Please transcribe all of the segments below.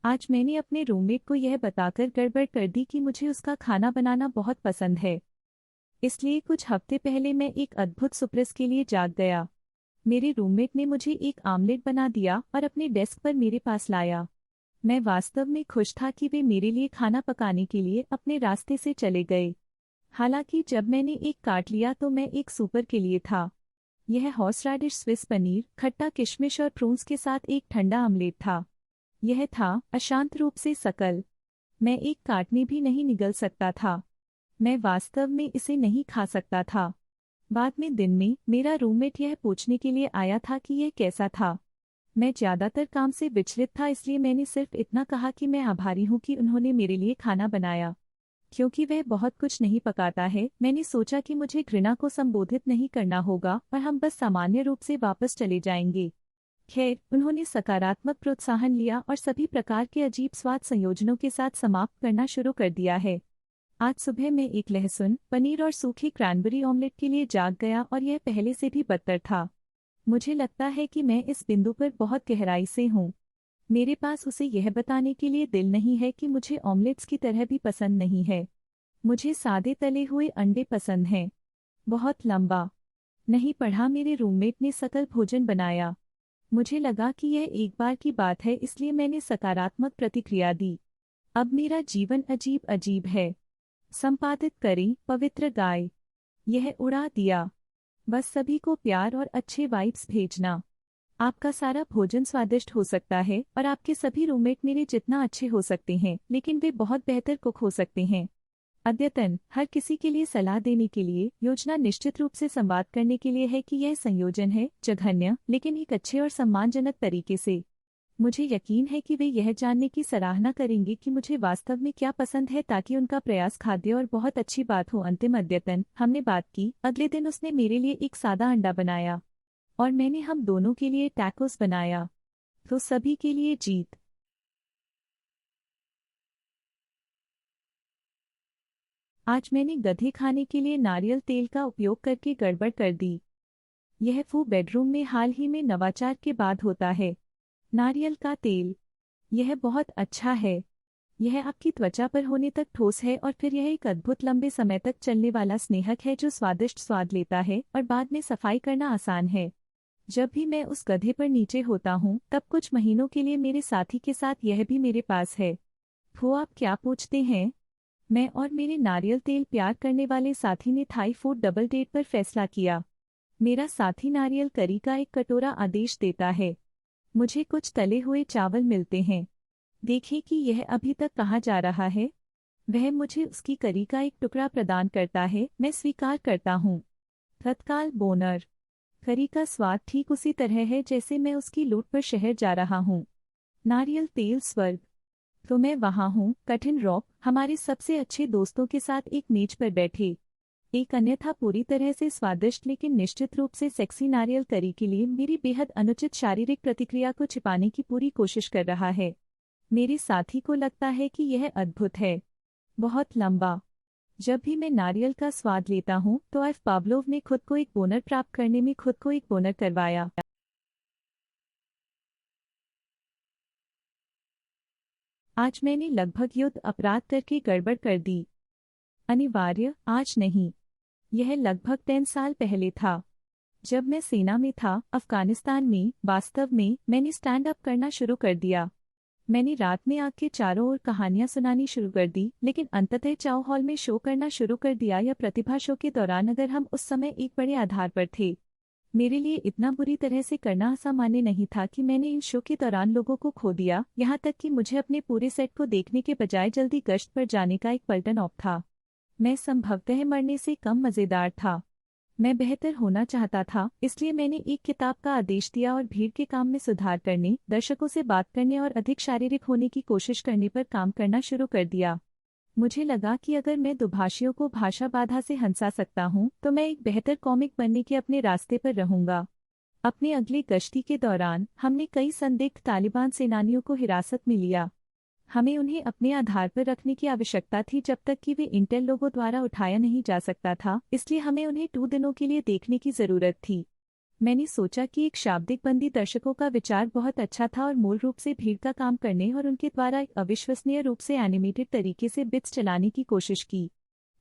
आज मैंने अपने रूममेट को यह बताकर गड़बड़ कर दी कि मुझे उसका खाना बनाना बहुत पसंद है। इसलिए कुछ हफ्ते पहले मैं एक अद्भुत सरप्राइज के लिए जाग गया। मेरे रूममेट ने मुझे एक आमलेट बना दिया और अपने डेस्क पर मेरे पास लाया। मैं वास्तव में खुश था कि वे मेरे लिए खाना पकाने के लिए अपने रास्ते से चले गए। हालांकि जब मैंने एक काट लिया तो मैं एक सुपर के लिए था। यह हॉर्स राडिश स्विस पनीर, खट्टा किशमिश और प्रून्स के साथ एक ठंडा आमलेट था। यह था अशांत रूप से सकल। मैं एक काट में भी नहीं निगल सकता था। मैं वास्तव में इसे नहीं खा सकता था। बाद में दिन में मेरा रूममेट यह पूछने के लिए आया था कि यह कैसा था। मैं ज्यादातर काम से विचलित था, इसलिए मैंने सिर्फ इतना कहा कि मैं आभारी हूँ कि उन्होंने मेरे लिए खाना बनाया। क्योंकि वह बहुत कुछ नहीं पकाता है, मैंने सोचा कि मुझे घृणा को संबोधित नहीं करना होगा और हम बस सामान्य रूप से वापस चले जाएंगे। खैर, उन्होंने सकारात्मक प्रोत्साहन लिया और सभी प्रकार के अजीब स्वाद संयोजनों के साथ समाप्त करना शुरू कर दिया है। आज सुबह मैं एक लहसुन, पनीर और सूखी क्रैनबेरी ऑमलेट के लिए जाग गया और यह पहले से भी बदतर था। मुझे लगता है कि मैं इस बिंदु पर बहुत गहराई से हूँ। मेरे पास उसे यह बताने के लिए दिल नहीं है कि मुझे ऑमलेट्स की तरह भी पसंद नहीं है। मुझे सादे तले हुए अंडे पसंद हैं। बहुत लंबा नहीं पढ़ा, मेरे रूममेट ने सकल भोजन बनाया। मुझे लगा कि यह एक बार की बात है, इसलिए मैंने सकारात्मक प्रतिक्रिया दी। अब मेरा जीवन अजीब अजीब है। संपादित करें पवित्र गाय। यह उड़ा दिया। बस सभी को प्यार और अच्छे वाइब्स भेजना। आपका सारा भोजन स्वादिष्ट हो सकता है और आपके सभी रूममेट मेरे जितना अच्छे हो सकते हैं, लेकिन वे बहुत बेहतर कुक हो सकते हैं। अद्यतन हर किसी के लिए सलाह देने के लिए योजना निश्चित रूप से संवाद करने के लिए है कि यह संयोजन है जघन्य, लेकिन एक अच्छे और सम्मानजनक तरीके से। मुझे यकीन है कि वे यह जानने की सराहना करेंगे कि मुझे वास्तव में क्या पसंद है, ताकि उनका प्रयास खाद्य और बहुत अच्छी बात हो। अंतिम अद्यतन हमने बात की। अगले दिन उसने मेरे लिए एक सादा अंडा बनाया और मैंने हम दोनों के लिए टैकोस बनाया। तो सभी के लिए जीत। आज मैंने गधे खाने के लिए नारियल तेल का उपयोग करके गड़बड़ कर दी। यह फू बेडरूम में हाल ही में नवाचार के बाद होता है। नारियल का तेल। यह बहुत अच्छा है। यह आपकी त्वचा पर होने तक ठोस है और फिर यह एक अद्भुत लंबे समय तक चलने वाला स्नेहक है जो स्वादिष्ट स्वाद लेता है और बाद में सफाई करना आसान है। जब भी मैं उस गधे पर नीचे होता हूँ तब कुछ महीनों के लिए मेरे साथी के साथ यह भी मेरे पास है। वो आप क्या पूछते हैं? मैं और मेरे नारियल तेल प्यार करने वाले साथी ने थाई फूड डबल डेट पर फैसला किया। मेरा साथी नारियल करी का एक कटोरा आदेश देता है। मुझे कुछ तले हुए चावल मिलते हैं। देखें कि यह अभी तक कहाँ जा रहा है। वह मुझे उसकी करी का एक टुकड़ा प्रदान करता है। मैं स्वीकार करता हूँ। तत्काल बोनर। करी का स्वाद ठीक उसी तरह है जैसे मैं उसकी लूट पर शहर जा रहा हूँ। नारियल तेल स्वर्ग। तो मैं वहाँ हूँ, कठिन रॉक, हमारे सबसे अच्छे दोस्तों के साथ एक मेज पर बैठे। एक अन्यथा पूरी तरह से स्वादिष्ट लेकिन निश्चित रूप से सेक्सी नारियल करी के लिए मेरी बेहद अनुचित शारीरिक प्रतिक्रिया को छिपाने की पूरी कोशिश कर रहा है। मेरे साथी को लगता है कि यह अद्भुत है। बहुत लंबा। जब भी मैं नारियल का स्वाद लेता हूँ तो एफ पावलोव ने खुद को एक बोनर प्राप्त करने में खुद को एक बोनर करवाया। आज मैंने लगभग युद्ध अपराध करके गड़बड़ कर दी। अनिवार्य आज नहीं। यह लगभग 10 साल पहले था। जब मैं सेना में था अफगानिस्तान में। वास्तव में मैंने स्टैंड अप करना शुरू कर दिया। मैंने रात में आग के चारों ओर कहानियां सुनानी शुरू कर दी, लेकिन अंततः चाउ हॉल में शो करना शुरू कर दिया। या प्रतिभा शो के दौरान, अगर हम उस समय एक बड़े आधार पर थे। मेरे लिए इतना बुरी तरह से करना असामान्य नहीं था कि मैंने इन शो के दौरान लोगों को खो दिया, यहाँ तक कि मुझे अपने पूरे सेट को देखने के बजाय जल्दी गश्त पर जाने का एक पलटन ऑफ था। मैं संभवतः मरने से कम मज़ेदार था। मैं बेहतर होना चाहता था, इसलिए मैंने एक किताब का आदेश दिया और भीड़ के काम में सुधार करने, दर्शकों से बात करने और अधिक शारीरिक होने की कोशिश करने पर काम करना शुरू कर दिया। मुझे लगा कि अगर मैं दुभाषियों को भाषा बाधा से हंसा सकता हूँ तो मैं एक बेहतर कॉमिक बनने के अपने रास्ते पर रहूंगा। अपने अगली गश्ती के दौरान हमने कई संदिग्ध तालिबान सेनानियों को हिरासत में लिया। हमें उन्हें अपने आधार पर रखने की आवश्यकता थी जब तक कि वे इंटेल लोगों द्वारा उठाया नहीं जा सकता था, इसलिए हमें उन्हें 2 दिनों के लिए देखने की जरूरत थी। मैंने सोचा कि एक शाब्दिक बंदी दर्शकों का विचार बहुत अच्छा था और मूल रूप से भीड़ का काम करने और उनके द्वारा एक अविश्वसनीय रूप से एनिमेटेड तरीके से बिट्स चलाने की कोशिश की।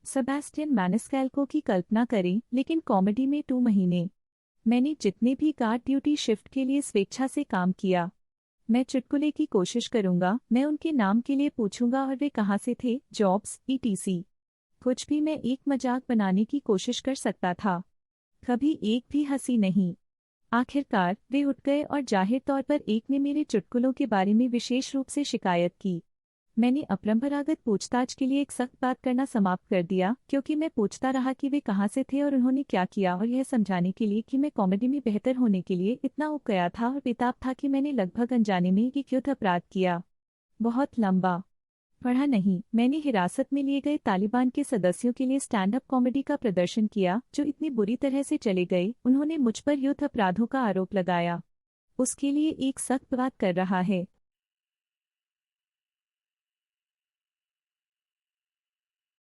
सेबेस्टियन मैनिस्कैल्को की कल्पना करें, लेकिन कॉमेडी में 2 महीने। मैंने जितने भी गार्ड ड्यूटी शिफ्ट के लिए स्वेच्छा से काम किया। मैं चुटकुले की कोशिश करूंगा, मैं उनके नाम के लिए पूछूंगा और वे कहाँ से थे, जॉब्स, ईटीसी। कुछ भी मैं एक मजाक बनाने की कोशिश कर सकता था। कभी एक भी हंसी नहीं। आखिरकार वे उठ गए और जाहिर तौर पर एक ने मेरे चुटकुलों के बारे में विशेष रूप से शिकायत की। मैंने अपरंपरागत पूछताछ के लिए एक सख्त बात करना समाप्त कर दिया, क्योंकि मैं पूछता रहा कि वे कहाँ से थे और उन्होंने क्या किया, और यह समझाने के लिए कि मैं कॉमेडी में बेहतर होने के लिए इतना उब गया था और बेताब था कि मैंने लगभग अनजाने में एक युद्ध अपराध किया। बहुत लंबा। पढ़ा नहीं। मैंने हिरासत में लिए गए तालिबान के सदस्यों के लिए स्टैंड अप कॉमेडी का प्रदर्शन किया, जो इतनी बुरी तरह से चले गए। उन्होंने मुझ पर युद्ध अपराधों का आरोप लगाया। उसके लिए एक सख्त बात कर रहा है।